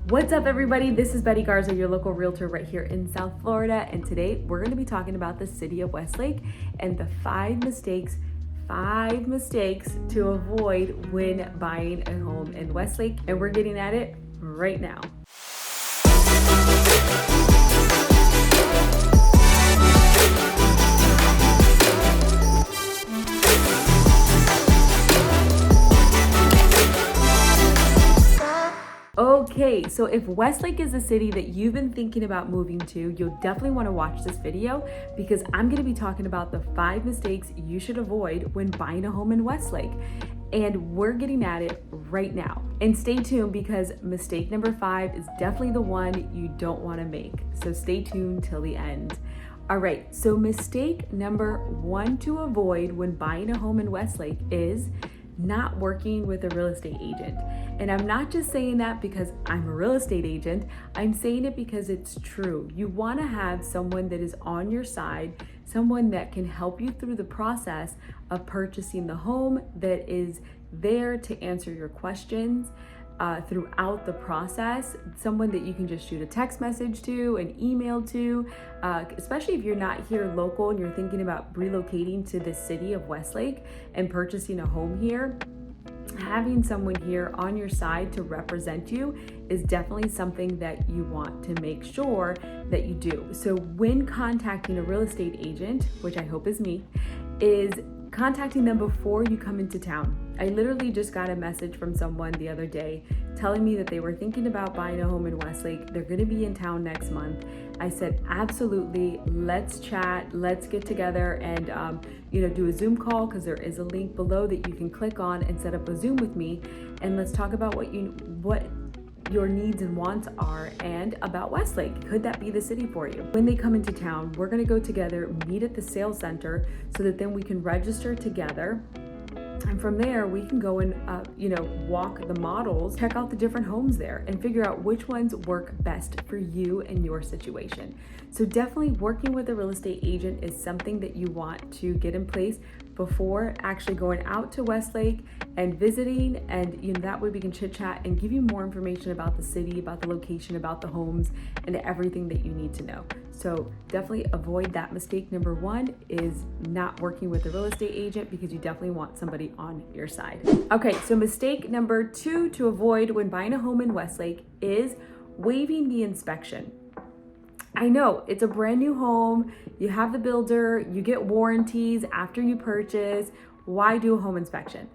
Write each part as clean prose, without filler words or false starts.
What's up, everybody? This is Betty Garza, your local realtor right here in South Florida. And today we're going to be talking about the city of Westlake and the five mistakes to avoid when buying a home in Westlake. And we're getting at it right now. Okay, so if Westlake is a city that you've been thinking about moving to, you'll definitely want to watch this video because I'm going to be talking about the 5 mistakes you should avoid when buying a home in Westlake. And we're getting at it right now. And stay tuned because mistake number 5 is definitely the one you don't want to make. So stay tuned till the end. All right, so mistake number 1 to avoid when buying a home in Westlake is not working with a real estate agent. And I'm not just saying that because I'm a real estate agent, I'm saying it because it's true. You want to have someone that is on your side, someone that can help you through the process of purchasing the home, that is there to answer your questions throughout the process, someone that you can just shoot a text message to, an email to, especially if you're not here local and you're thinking about relocating to the city of Westlake and purchasing a home here. Having someone here on your side to represent you is definitely something that you want to make sure that you do. So when contacting a real estate agent, which I hope is me, is contacting them before you come into town. I literally just got a message from someone the other day telling me that they were thinking about buying a home in Westlake. They're going to be in town next month. I said, absolutely, let's chat, let's get together and do a Zoom call, because there is a link below that you can click on and set up a Zoom with me, and let's talk about what your needs and wants are and about Westlake. Could that be the city for you? When they come into town, we're going to go together, meet at the sales center so that then we can register together. And from there, we can go and, walk the models, check out the different homes there and figure out which ones work best for you and your situation. So definitely working with a real estate agent is something that you want to get in place before actually going out to Westlake and visiting. And that way we can chit chat and give you more information about the city, about the location, about the homes, and everything that you need to know. So definitely avoid that. Mistake number 1 is not working with a real estate agent, because you definitely want somebody on your side. Okay, so mistake number 2 to avoid when buying a home in Westlake is waiving the inspection. I know it's a brand new home, you have the builder, you get warranties after you purchase. Why do a home inspection?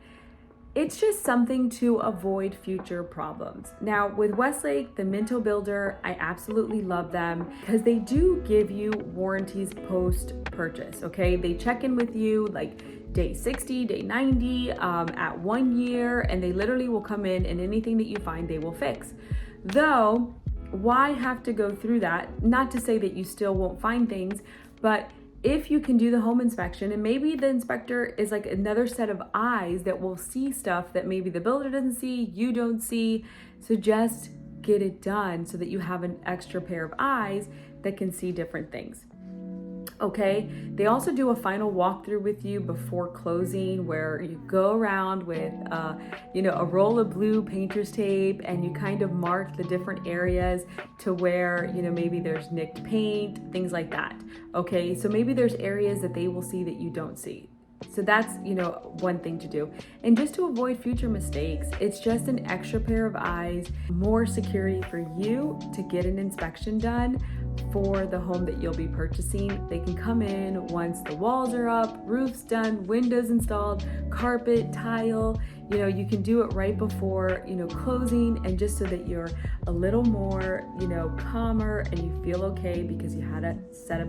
It's just something to avoid future problems. Now with Westlake, the Minto builder, I absolutely love them because they do give you warranties post-purchase, okay? They check in with you like day 60, day 90, at 1 year, and they literally will come in and anything that you find, they will fix. Though, why have to go through that? Not to say that you still won't find things, but if you can do the home inspection, and maybe the inspector is like another set of eyes that will see stuff that maybe the builder doesn't see, you don't see. So just get it done so that you have an extra pair of eyes that can see different things. Okay, they also do a final walkthrough with you before closing, where you go around with a roll of blue painter's tape and you kind of mark the different areas to where maybe there's nicked paint, things like that. Okay, so maybe there's areas that they will see that you don't see. So that's one thing to do. And just to avoid future mistakes, it's just an extra pair of eyes, more security for you to get an inspection done for the home that you'll be purchasing. They can come in once the walls are up, roof's done, windows installed, carpet, tile. You can do it right before closing, and just so that you're a little more calmer and you feel okay because you had to set up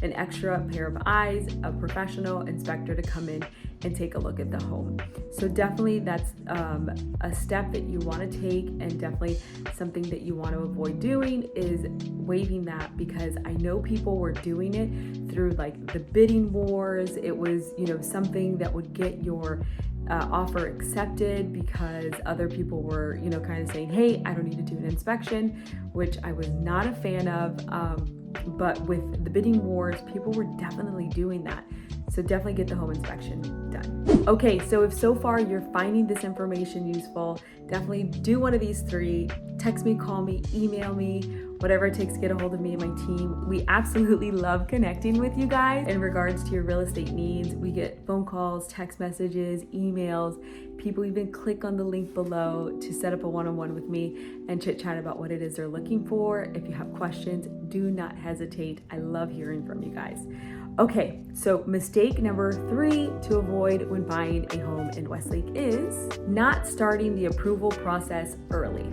an extra pair of eyes, a professional inspector to come in and take a look at the home. So definitely that's a step that you want to take, and definitely something that you want to avoid doing is waiving that, because I know people were doing it through like the bidding wars. It was something that would get your offer accepted because other people were kind of saying, hey, I don't need to do an inspection, which I was not a fan of. But with the bidding wars, people were definitely doing that. So definitely get the home inspection done. Okay, so if so far you're finding this information useful, definitely do one of these 3. Text me, call me, email me, whatever it takes to get a hold of me and my team. We absolutely love connecting with you guys in regards to your real estate needs. We get phone calls, text messages, emails. People even click on the link below to set up a one-on-one with me and chit chat about what it is they're looking for. If you have questions, do not hesitate. I love hearing from you guys. Okay, so mistake number 3 to avoid when buying a home in Westlake is not starting the approval process early.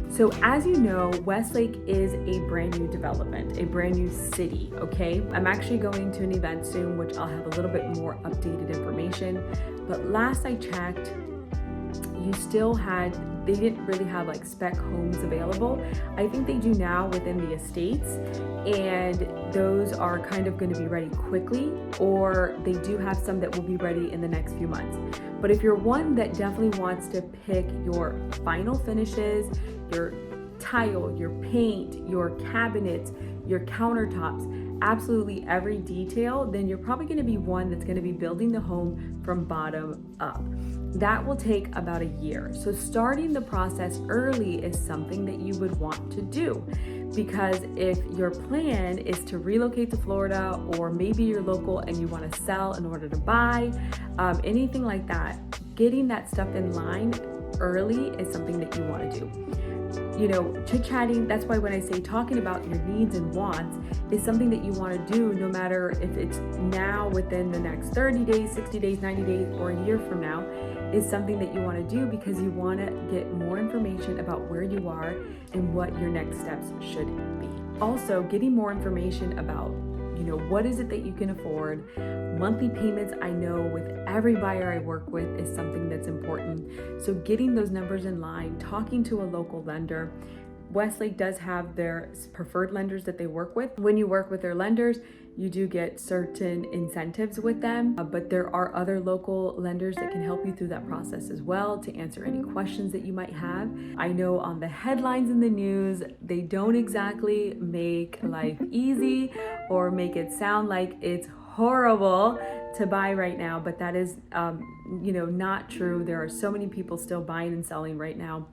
So as you know, Westlake is a brand new development, a brand new city, okay? I'm actually going to an event soon, which I'll have a little bit more updated information. But last I checked, they didn't really have like spec homes available. I think they do now within the estates, and those are kind of going to be ready quickly, or they do have some that will be ready in the next few months. But if you're one that definitely wants to pick your final finishes, your tile, your paint, your cabinets, your countertops, absolutely every detail, then you're probably going to be one that's going to be building the home from bottom up. That will take about a year. So starting the process early is something that you would want to do, because if your plan is to relocate to Florida, or maybe you're local and you want to sell in order to buy, anything like that, getting that stuff in line early is something that you want to do. You know, chit-chatting, that's why when I say talking about your needs and wants is something that you want to do, no matter if it's now, within the next 30 days, 60 days, 90 days, or a year from now, is something that you want to do because you want to get more information about where you are and what your next steps should be. Also, getting more information about, you know, what is it that you can afford. Monthly payments, I know with every buyer I work with, is something that's important. So getting those numbers in line, talking to a local lender. Westlake does have their preferred lenders that they work with. When you work with their lenders, you do get certain incentives with them, but there are other local lenders that can help you through that process as well, to answer any questions that you might have. I know on the headlines in the news, they don't exactly make life easy or make it sound like it's horrible to buy right now, but that is not true. There are so many people still buying and selling right now.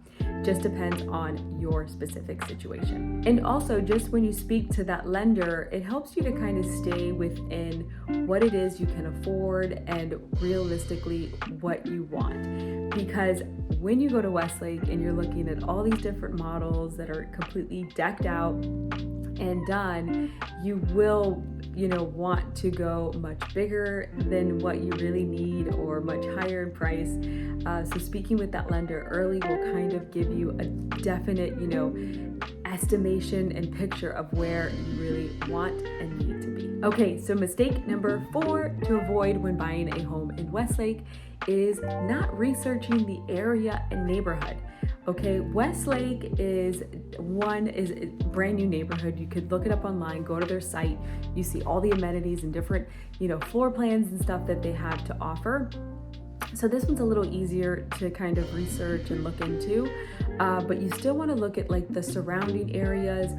Just depends on your specific situation. And also, just when you speak to that lender, it helps you to kind of stay within what it is you can afford and realistically what you want. Because when you go to Westlake and you're looking at all these different models that are completely decked out and done, you will want to go much bigger than what you really need, or much higher in price. So speaking with that lender early will kind of give you a definite, estimation and picture of where you really want and need to be. Okay, so mistake number 4 to avoid when buying a home in Westlake is not researching the area and neighborhood. Okay, Westlake is a brand new neighborhood. You could look it up online, go to their site. You see all the amenities and different, floor plans and stuff that they have to offer. So this one's a little easier to kind of research and look into, but you still want to look at like the surrounding areas.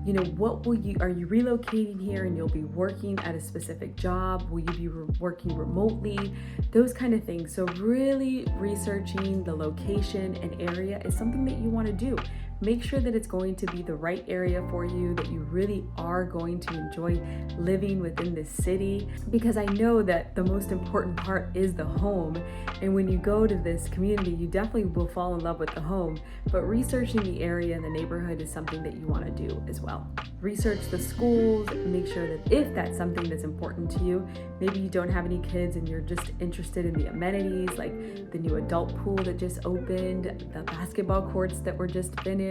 Are you relocating here and you'll be working at a specific job? Will you be working remotely? Those kind of things. So really researching the location and area is something that you want to do. Make sure that it's going to be the right area for you, that you really are going to enjoy living within this city, because I know that the most important part is the home. And when you go to this community, you definitely will fall in love with the home, but researching the area and the neighborhood is something that you want to do as well. Research the schools, make sure that if that's something that's important to you, maybe you don't have any kids and you're just interested in the amenities, like the new adult pool that just opened, the basketball courts that were just finished,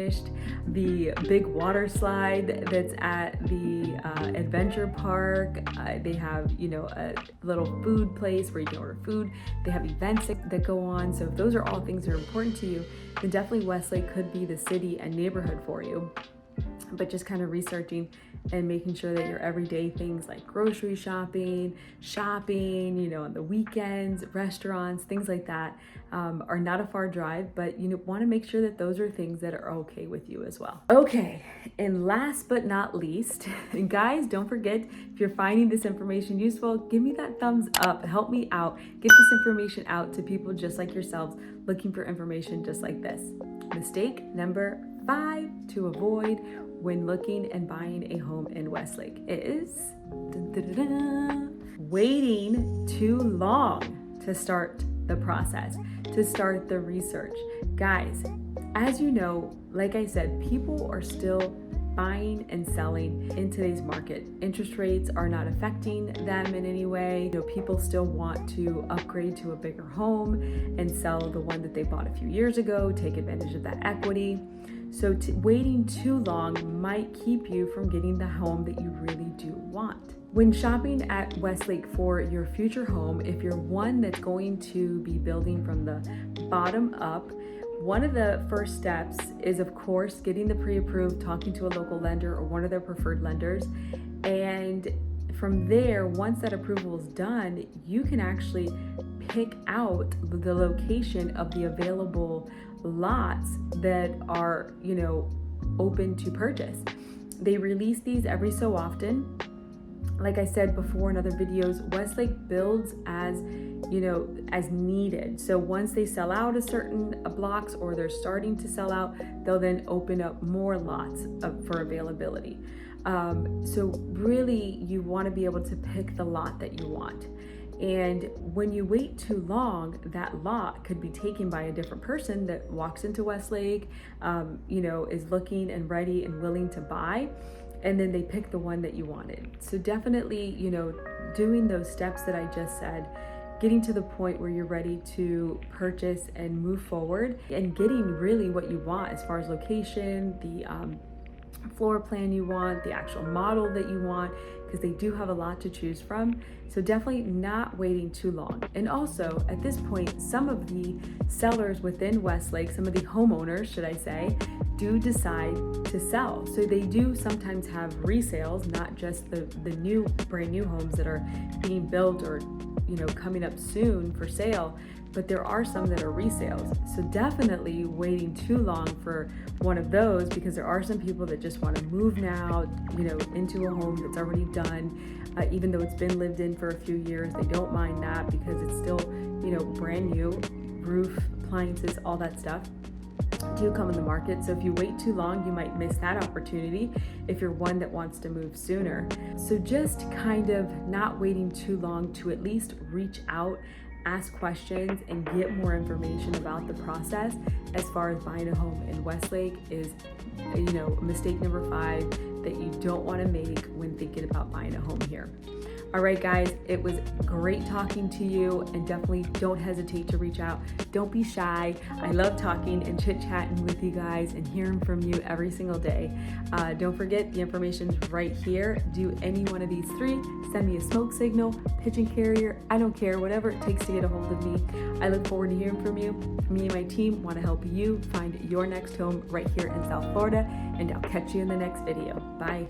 the big water slide that's at the adventure park. They have, a little food place where you can order food. They have events that go on. So if those are all things that are important to you, then definitely Westlake could be the city and neighborhood for you. but just kind of researching and making sure that your everyday things like grocery shopping, you know, on the weekends, restaurants, things like that are not a far drive, but you want to make sure that those are things that are okay with you as well. Okay, and last but not least, guys, don't forget, if you're finding this information useful, give me that thumbs up, help me out, get this information out to people just like yourselves looking for information just like this. Mistake number 5 to avoid when looking and buying a home in Westlake is waiting too long to start the process, to start the research. Guys, as you know, like I said, people are still buying and selling in today's market. Interest rates are not affecting them in any way. You know, people still want to upgrade to a bigger home and sell the one that they bought a few years ago, take advantage of that equity. So waiting too long might keep you from getting the home that you really do want. When shopping at Westlake for your future home, if you're one that's going to be building from the bottom up, one of the first steps is, of course, getting the pre-approved, talking to a local lender or one of their preferred lenders. And from there, once that approval is done, you can actually pick out the location of the available lots that are, you know, open to purchase. They release these every so often. Like I said before in other videos, Westlake builds as, you know, as needed. So once they sell out a certain blocks or they're starting to sell out, they'll then open up more lots for availability. So really, you want to be able to pick the lot that you want. And when you wait too long, that lot could be taken by a different person that walks into Westlake, you know, is looking and ready and willing to buy, and then they pick the one that you wanted. So definitely, you know, doing those steps that I just said, getting to the point where you're ready to purchase and move forward, and getting really what you want as far as location, the floor plan you want, the actual model that you want, because they do have a lot to choose from. So definitely not waiting too long. And also at this point, some of the sellers within Westlake, some of the homeowners, should I say, do decide to sell. So they do sometimes have resales, not just the new brand new homes that are being built or, you know, coming up soon for sale, but there are some that are resales. So definitely waiting too long for one of those, because there are some people that just want to move now, you know, into a home that's already done, even though it's been lived in for a few years. They don't mind that because it's still, you know, brand new, roof, appliances, all that stuff do come in the market. So if you wait too long, you might miss that opportunity if you're one that wants to move sooner. So just kind of not waiting too long to at least reach out, ask questions, and get more information about the process as far as buying a home in Westlake is, you know, mistake number 5 that you don't want to make when thinking about buying a home here. All right, guys, it was great talking to you, and definitely don't hesitate to reach out. Don't be shy. I love talking and chit-chatting with you guys and hearing from you every single day. Don't forget, the information's right here. Do any one of these 3. Send me a smoke signal, pigeon carrier, I don't care, whatever it takes to get a hold of me. I look forward to hearing from you. Me and my team want to help you find your next home right here in South Florida, and I'll catch you in the next video. Bye.